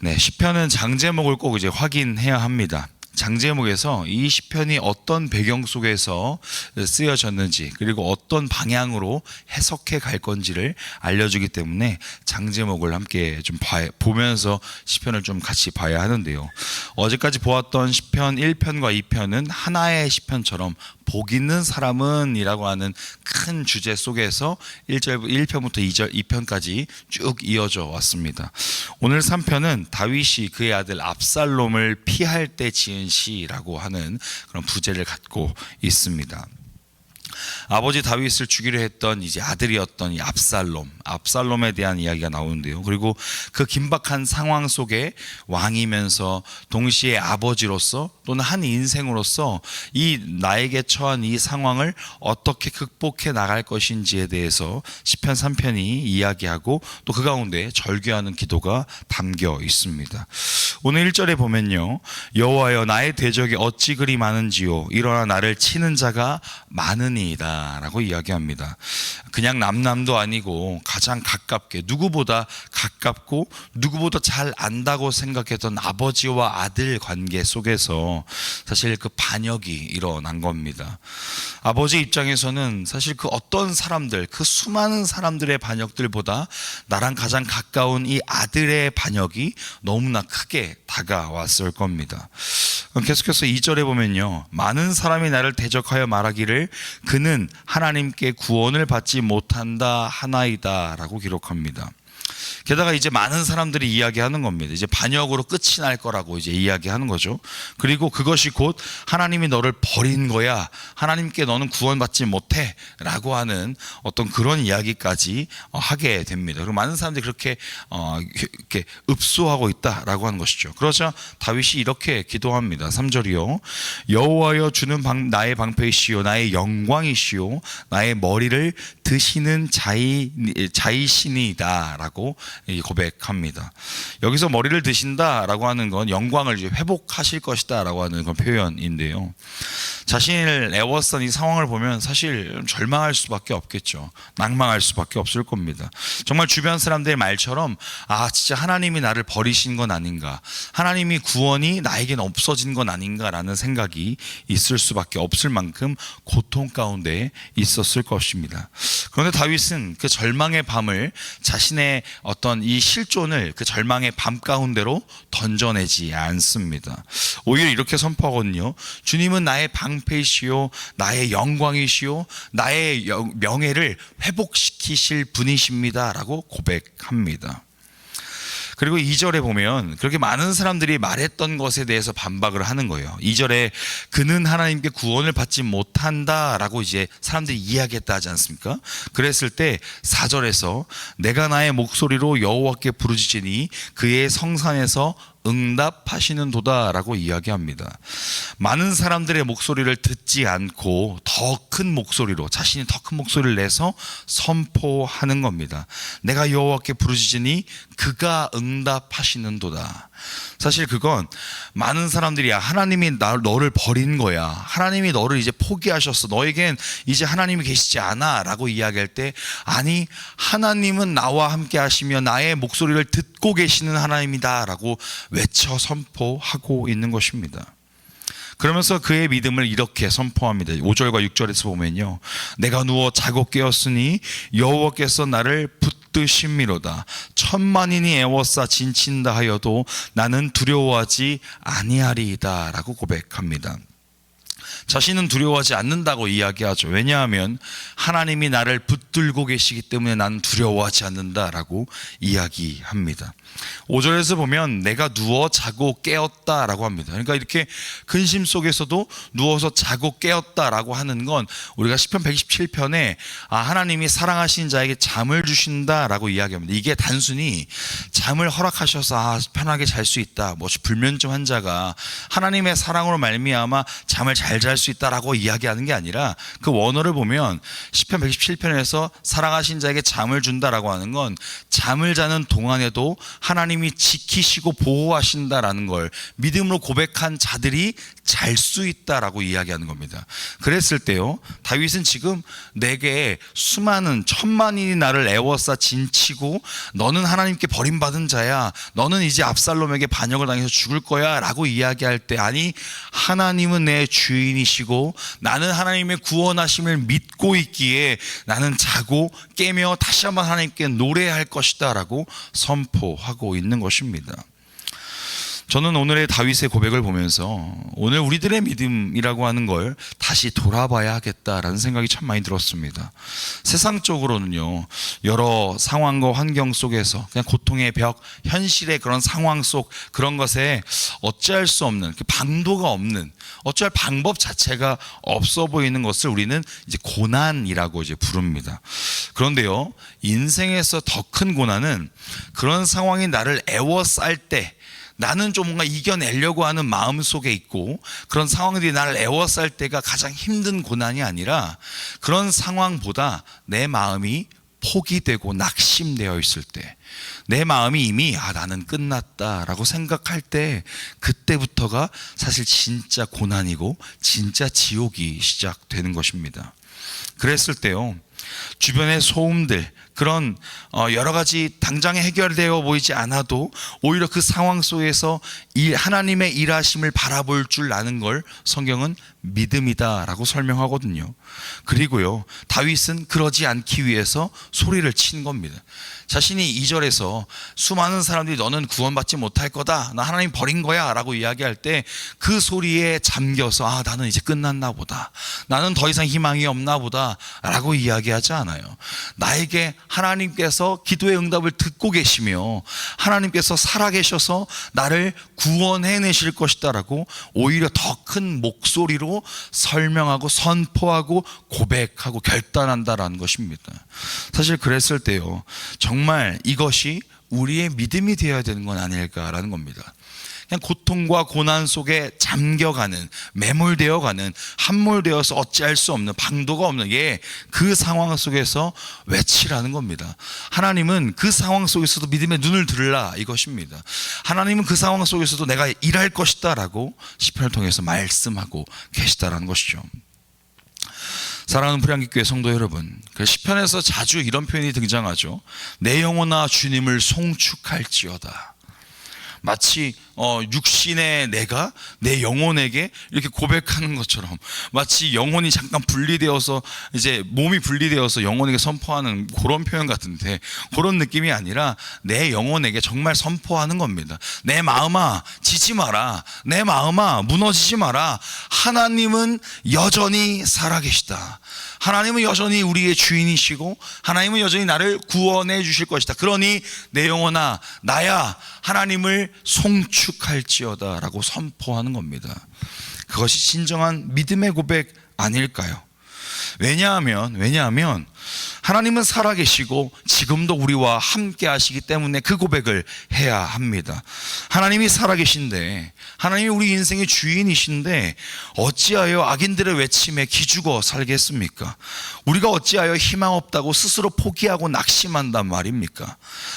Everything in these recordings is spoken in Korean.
네, 시편은 장제목을 꼭 이제 확인해야 합니다. 장제목에서 이 시편이 어떤 배경 속에서 쓰여졌는지, 그리고 어떤 방향으로 해석해 갈 건지를 알려주기 때문에 장제목을 함께 좀 보면서 시편을 좀 같이 봐야 하는데요. 어제까지 보았던 시편 1편과 2편은 하나의 시편처럼 복 있는 사람은 이라고 하는 큰 주제 속에서 1편부터 2편까지 쭉 이어져 왔습니다. 오늘 3편은 다윗이 그의 아들 압살롬을 피할 때 지은 시라고 하는 그런 부제를 갖고 있습니다. 아버지 다윗을 죽이려 했던 이제 아들이었던 이 압살롬에 대한 이야기가 나오는데요. 그리고 그 긴박한 상황 속에 왕이면서 동시에 아버지로서 또는 한 인생으로서 이 나에게 처한 이 상황을 어떻게 극복해 나갈 것인지에 대해서 시편 3편이 이야기하고 또 그 가운데 절규하는 기도가 담겨 있습니다. 오늘 1절에 보면요, 여호와여 나의 대적이 어찌 그리 많은지요, 일어나 나를 치는 자가 많으니이다 라고 이야기합니다. 그냥 남남도 아니고 가장 가깝게, 누구보다 가깝고 누구보다 잘 안다고 생각했던 아버지와 아들 관계 속에서 사실 그 반역이 일어난 겁니다. 아버지 입장에서는 사실 그 어떤 사람들, 그 수많은 사람들의 반역들보다 나랑 가장 가까운 이 아들의 반역이 너무나 크게 다가왔을 겁니다. 계속해서 2절에 보면요, 많은 사람이 나를 대적하여 말하기를 그는 하나님께 구원을 받지 못한다 하나이다 라고 기록합니다. 게다가 이제 많은 사람들이 이야기하는 겁니다. 이제 반역으로 끝이 날 거라고 이제 이야기하는 거죠. 그리고 그것이 곧 하나님이 너를 버린 거야, 하나님께 너는 구원받지 못해 라고 하는 어떤 그런 이야기까지 하게 됩니다. 그리고 많은 사람들이 그렇게 이렇게 읍소하고 있다라고 하는 것이죠. 그러자 다윗이 이렇게 기도합니다. 3절이요, 여호와여 주는 나의 방패이시요 나의 영광이시요 나의 머리를 드시는 자이시니이다 라고 고백합니다. 여기서 머리를 드신다라고 하는 건 영광을 회복하실 것이다 라고 하는 그런 표현인데요, 자신을 애워싼 이 상황을 보면 사실 절망할 수밖에 없겠죠. 낭망할 수밖에 없을 겁니다. 정말 주변 사람들의 말처럼 진짜 하나님이 나를 버리신 건 아닌가, 하나님이 구원이 나에게는 없어진 건 아닌가라는 생각이 있을 수밖에 없을 만큼 고통 가운데 있었을 것입니다. 그런데 다윗은 그 절망의 밤을, 자신의 어떤 이 실존을 그 절망의 밤 가운데로 던져내지 않습니다. 오히려 이렇게 선포하거든요. 주님은 나의 방패이시요 나의 영광이시요 나의 명예를 회복시키실 분이십니다 라고 고백합니다. 그리고 2절에 보면 그렇게 많은 사람들이 말했던 것에 대해서 반박을 하는 거예요. 2절에 그는 하나님께 구원을 받지 못한다라고 이제 사람들이 이야기했다 하지 않습니까? 그랬을 때 4절에서 내가 나의 목소리로 여호와께 부르짖으니 그의 성산에서 응답하시는 도다라고 이야기합니다. 많은 사람들의 목소리를 듣지 않고 더 큰 목소리로, 자신이 더 큰 목소리를 내서 선포하는 겁니다. 내가 여호와께 부르짖으니 그가 응답하시는 도다. 사실 그건 많은 사람들이 하나님이 너를 버린 거야, 하나님이 너를 이제 포기하셨어, 너에겐 이제 하나님이 계시지 않아 라고 이야기할 때, 아니 하나님은 나와 함께 하시며 나의 목소리를 듣고 계시는 하나님이다 라고 외쳐 선포하고 있는 것입니다. 그러면서 그의 믿음을 이렇게 선포합니다. 5절과 6절에서 보면요, 내가 누워 자고 깨었으니 여호와께서 나를 붙드심이로다. 천만인이 애워싸 진친다 하여도 나는 두려워하지 아니하리이다 라고 고백합니다. 자신은 두려워하지 않는다고 이야기하죠. 왜냐하면 하나님이 나를 붙들고 계시기 때문에 나는 두려워하지 않는다라고 이야기합니다. 5절에서 보면 내가 누워 자고 깨었다라고 합니다. 그러니까 이렇게 근심 속에서도 누워서 자고 깨었다라고 하는 건 우리가 시편 127편에 하나님이 사랑하신 자에게 잠을 주신다라고 이야기합니다. 이게 단순히 잠을 허락하셔서 편하게 잘 수 있다, 불면증 환자가 하나님의 사랑으로 말미암아 잠을 잘 잘 잘 수 있다라고 이야기하는 게 아니라 그 원어를 보면 시편 117편에서 사랑하신 자에게 잠을 준다라고 하는 건 잠을 자는 동안에도 하나님이 지키시고 보호하신다라는 걸 믿음으로 고백한 자들이 잘 수 있다라고 이야기하는 겁니다. 그랬을 때요, 다윗은 지금 내게 수많은 천만인이 나를 애워싸 진치고 너는 하나님께 버림받은 자야, 너는 이제 압살롬에게 반역을 당해서 죽을 거야 라고 이야기할 때, 아니 하나님은 내 주인이시고 나는 하나님의 구원하심을 믿고 있기에 나는 자고 깨며 다시 한번 하나님께 노래할 것이다 라고 선포하고 있는 것입니다. 저는 오늘의 다윗의 고백을 보면서 오늘 우리들의 믿음이라고 하는 걸 다시 돌아봐야 하겠다라는 생각이 참 많이 들었습니다. 세상적으로는요, 여러 상황과 환경 속에서 그냥 고통의 벽, 현실의 그런 상황 속 그런 것에 어찌할 수 없는, 방도가 없는, 어찌할 방법 자체가 없어 보이는 것을 우리는 이제 고난이라고 이제 부릅니다. 그런데요, 인생에서 더 큰 고난은 그런 상황이 나를 애워쌀 때 나는 좀 뭔가 이겨내려고 하는 마음 속에 있고, 그런 상황들이 나를 애워쌀 때가 가장 힘든 고난이 아니라 그런 상황보다 내 마음이 포기되고 낙심되어 있을 때, 내 마음이 이미 나는 끝났다라고 생각할 때, 그때부터가 사실 진짜 고난이고 진짜 지옥이 시작되는 것입니다. 그랬을 때요, 주변의 소음들, 그런 여러 가지 당장에 해결되어 보이지 않아도 오히려 그 상황 속에서 하나님의 일하심을 바라볼 줄 아는 걸 성경은 믿음이다라고 설명하거든요. 그리고요, 다윗은 그러지 않기 위해서 소리를 친 겁니다. 자신이 2절에서 수많은 사람들이 너는 구원받지 못할 거다, 나 하나님 버린 거야 라고 이야기할 때 그 소리에 잠겨서 나는 이제 끝났나 보다, 나는 더 이상 희망이 없나 보다 라고 이야기하지 않아요. 나에게 하나님께서 기도의 응답을 듣고 계시며 하나님께서 살아계셔서 나를 구원해내실 것이다 라고 오히려 더 큰 목소리로 설명하고 선포하고 고백하고 결단한다라는 것입니다. 사실 그랬을 때요, 정말 이것이 우리의 믿음이 되어야 되는 건 아닐까라는 겁니다. 그냥 고통과 고난 속에 잠겨가는, 매몰되어가는, 함몰되어서 어찌할 수 없는, 방도가 없는 그 상황 속에서 외치라는 겁니다. 하나님은 그 상황 속에서도 믿음의 눈을 들으라 이것입니다. 하나님은 그 상황 속에서도 내가 일할 것이다 라고 시편을 통해서 말씀하고 계시다라는 것이죠. 사랑하는 불양기교회 성도 여러분, 그 시편에서 자주 이런 표현이 등장하죠. 내 영혼아 주님을 송축할지어다. 마치 육신의 내가 내 영혼에게 이렇게 고백하는 것처럼, 마치 영혼이 잠깐 분리되어서 이제 몸이 분리되어서 영혼에게 선포하는 그런 표현 같은데, 그런 느낌이 아니라 내 영혼에게 정말 선포하는 겁니다. 내 마음아 지지 마라, 내 마음아 무너지지 마라. 하나님은 여전히 살아계시다. 하나님은 여전히 우리의 주인이시고 하나님은 여전히 나를 구원해 주실 것이다. 그러니 내 영혼아 나야 하나님을 송축할지어다 라고 선포하는 겁니다. 그것이 진정한 믿음의 고백 아닐까요? 왜냐하면 하나님은 살아계시고 지금도 우리와 함께 하시기 때문에 그 고백을 해야 합니다. 하나님이 살아계신데, 하나님이 우리 인생의 주인이신데 어찌하여 악인들의 외침에 기죽어 살겠습니까? 우리가 어찌하여 희망 없다고 스스로 포기하고 낙심한단 말입니까?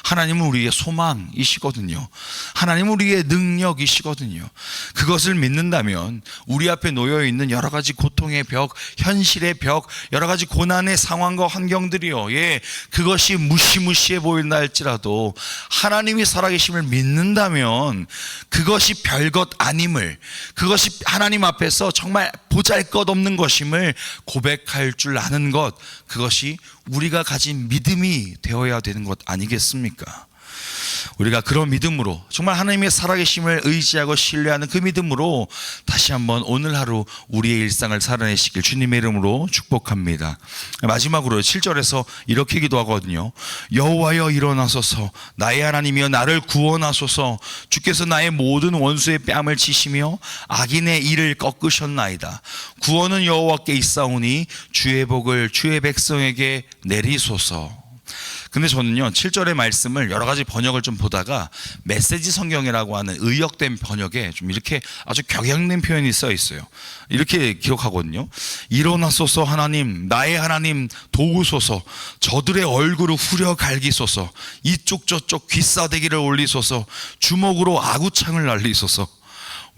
하나님은 우리의 소망이시거든요. 하나님은 우리의 능력이시거든요. 그것을 믿는다면 우리 앞에 놓여있는 여러 가지 고통의 벽, 현실의 벽, 여러 가지 고난의 상황과 환경들이요, 그것이 무시무시해 보인다 할지라도 하나님이 살아계심을 믿는다면 그것이 별것 아님을, 그것이 하나님 앞에서 정말 보잘것없는 것임을 고백할 줄 아는 것, 그것이 우리가 가진 믿음이 되어야 되는 것 아니겠습니까? 우리가 그런 믿음으로, 정말 하나님의 살아계심을 의지하고 신뢰하는 그 믿음으로 다시 한번 오늘 하루 우리의 일상을 살아내시길 주님의 이름으로 축복합니다. 마지막으로 7절에서 이렇게 기도하거든요. 여호와여 일어나소서, 나의 하나님이여 나를 구원하소서. 주께서 나의 모든 원수의 뺨을 치시며 악인의 일을 꺾으셨나이다. 구원은 여호와께 있사오니 주의 복을 주의 백성에게 내리소서. 근데 저는요 7절의 말씀을 여러 가지 번역을 좀 보다가 메시지 성경이라고 하는 의역된 번역에 좀 이렇게 아주 격양된 표현이 써 있어요. 이렇게 기록하거든요. 일어나소서 하나님, 나의 하나님 도우소서. 저들의 얼굴을 후려 갈기소서. 이쪽 저쪽 귀싸대기를 올리소서. 주먹으로 아구창을 날리소서.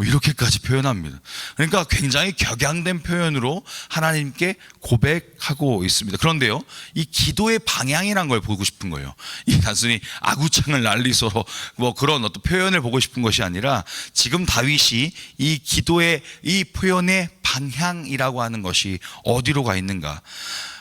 이렇게까지 표현합니다. 그러니까 굉장히 격양된 표현으로 하나님께 고백하고 있습니다. 그런데요, 이 기도의 방향이란 걸 보고 싶은 거예요. 이 단순히 아구창을 날리소서 뭐 그런 어떤 표현을 보고 싶은 것이 아니라 지금 다윗이 이 기도의 이 표현의 방향이라고 하는 것이 어디로 가 있는가?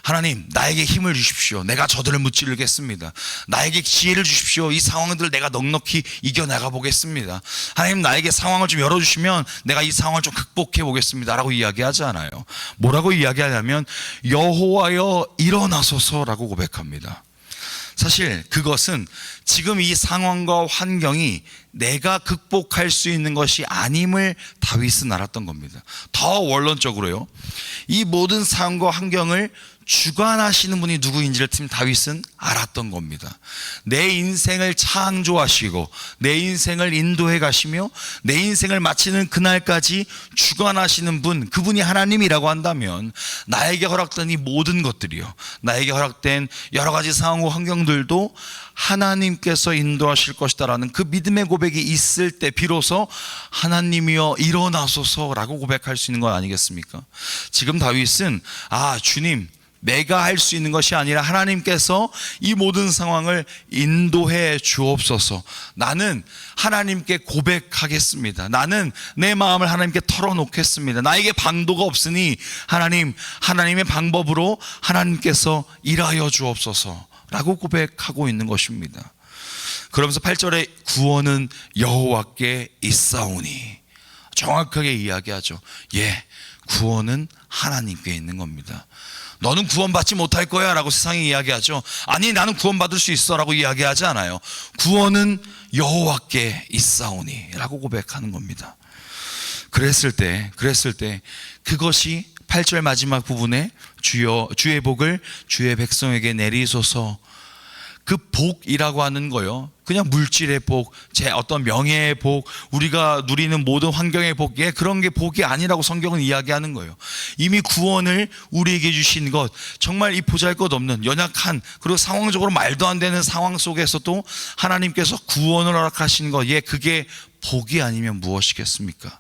하나님, 나에게 힘을 주십시오. 내가 저들을 무찌르겠습니다. 나에게 지혜를 주십시오. 이 상황들을 내가 넉넉히 이겨나가 보겠습니다. 하나님, 나에게 상황을 좀 열어주시면 내가 이 상황을 좀 극복해 보겠습니다 라고 이야기하지 않아요. 뭐라고 이야기하냐면 여호와여 일어나소서라고 고백합니다. 사실 그것은 지금 이 상황과 환경이 내가 극복할 수 있는 것이 아님을 다윗은 알았던 겁니다. 더 원론적으로요, 이 모든 상황과 환경을 주관하시는 분이 누구인지를 다윗은 알았던 겁니다. 내 인생을 창조하시고 내 인생을 인도해 가시며 내 인생을 마치는 그날까지 주관하시는 분, 그분이 하나님이라고 한다면 나에게 허락된 이 모든 것들이요, 나에게 허락된 여러 가지 상황과 환경들도 하나님께서 인도하실 것이다라는 그 믿음의 고백이 있을 때 비로소 하나님이여 일어나소서라고 고백할 수 있는 것 아니겠습니까? 지금 다윗은 주님, 내가 할 수 있는 것이 아니라 하나님께서 이 모든 상황을 인도해 주옵소서. 나는 하나님께 고백하겠습니다. 나는 내 마음을 하나님께 털어놓겠습니다. 나에게 방도가 없으니 하나님, 하나님의 방법으로 하나님께서 일하여 주옵소서 라고 고백하고 있는 것입니다. 그러면서 8절에 구원은 여호와께 있사오니 정확하게 이야기하죠. 구원은 하나님께 있는 겁니다. 너는 구원받지 못할 거야 라고 세상이 이야기하죠. 아니, 나는 구원받을 수 있어 라고 이야기하지 않아요. 구원은 여호와께 있사오니 라고 고백하는 겁니다. 그랬을 때 그것이 8절 마지막 부분에 주의 복을 주의 백성에게 내리소서, 그 복이라고 하는 거요, 그냥 물질의 복, 제 어떤 명예의 복, 우리가 누리는 모든 환경의 복, 그런 게 복이 아니라고 성경은 이야기하는 거예요. 이미 구원을 우리에게 주신 것, 정말 이 보잘것없는 연약한, 그리고 상황적으로 말도 안 되는 상황 속에서도 하나님께서 구원을 허락하신 것, 그게 복이 아니면 무엇이겠습니까?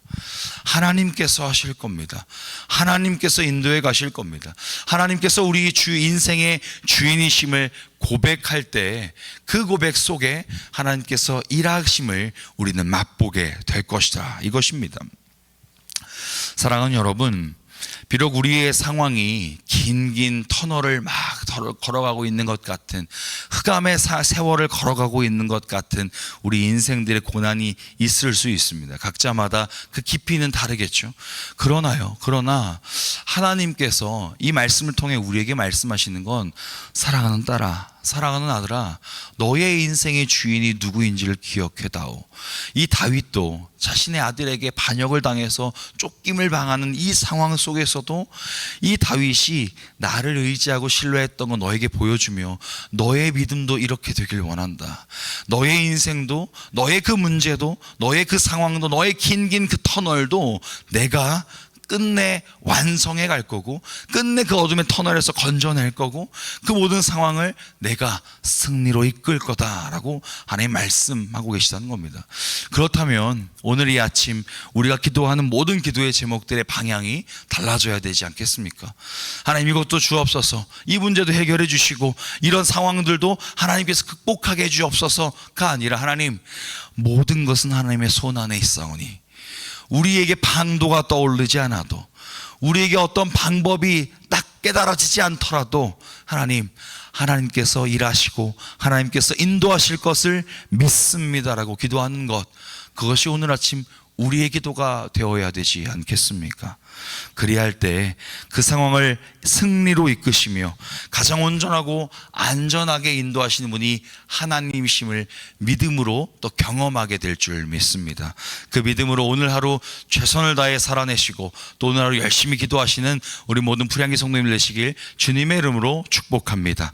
하나님께서 하실 겁니다. 하나님께서 인도해 가실 겁니다. 하나님께서 우리 인생의 주인이심을 고백할 때 그 고백 속에 하나님께서 일하심을 우리는 맛보게 될 것이다, 이것입니다. 사랑하는 여러분, 비록 우리의 상황이 긴 터널을 막 걸어가고 있는 것 같은, 흑암의 세월을 걸어가고 있는 것 같은 우리 인생들의 고난이 있을 수 있습니다. 각자마다 그 깊이는 다르겠죠. 그러나 하나님께서 이 말씀을 통해 우리에게 말씀하시는 건, 사랑하는 딸아, 사랑하는 아들아, 너의 인생의 주인이 누구인지를 기억해다오. 이 다윗도 자신의 아들에게 반역을 당해서 쫓김을 당하는 이 상황 속에서도 이 다윗이 나를 의지하고 신뢰했던 거 너에게 보여주며, 너의 믿음도 이렇게 되길 원한다. 너의 인생도, 너의 그 문제도, 너의 그 상황도, 너의 긴 그 터널도 내가 끝내 완성해 갈 거고, 끝내 그 어둠의 터널에서 건져낼 거고, 그 모든 상황을 내가 승리로 이끌 거다라고 하나님 말씀하고 계시다는 겁니다. 그렇다면 오늘 이 아침 우리가 기도하는 모든 기도의 제목들의 방향이 달라져야 되지 않겠습니까? 하나님, 이것도 주옵소서, 이 문제도 해결해 주시고 이런 상황들도 하나님께서 극복하게 해 주옵소서가 아니라, 하나님, 모든 것은 하나님의 손 안에 있사오니 우리에게 방도가 떠오르지 않아도, 우리에게 어떤 방법이 딱 깨달아지지 않더라도 하나님께서 일하시고 하나님께서 인도하실 것을 믿습니다라고 기도하는 것, 그것이 오늘 아침 우리의 기도가 되어야 되지 않겠습니까? 그리할 때 그 상황을 승리로 이끄시며 가장 온전하고 안전하게 인도하시는 분이 하나님이심을 믿음으로 또 경험하게 될 줄 믿습니다. 그 믿음으로 오늘 하루 최선을 다해 살아내시고 또 오늘 하루 열심히 기도하시는 우리 모든 불량기 성도님들 되시길 주님의 이름으로 축복합니다.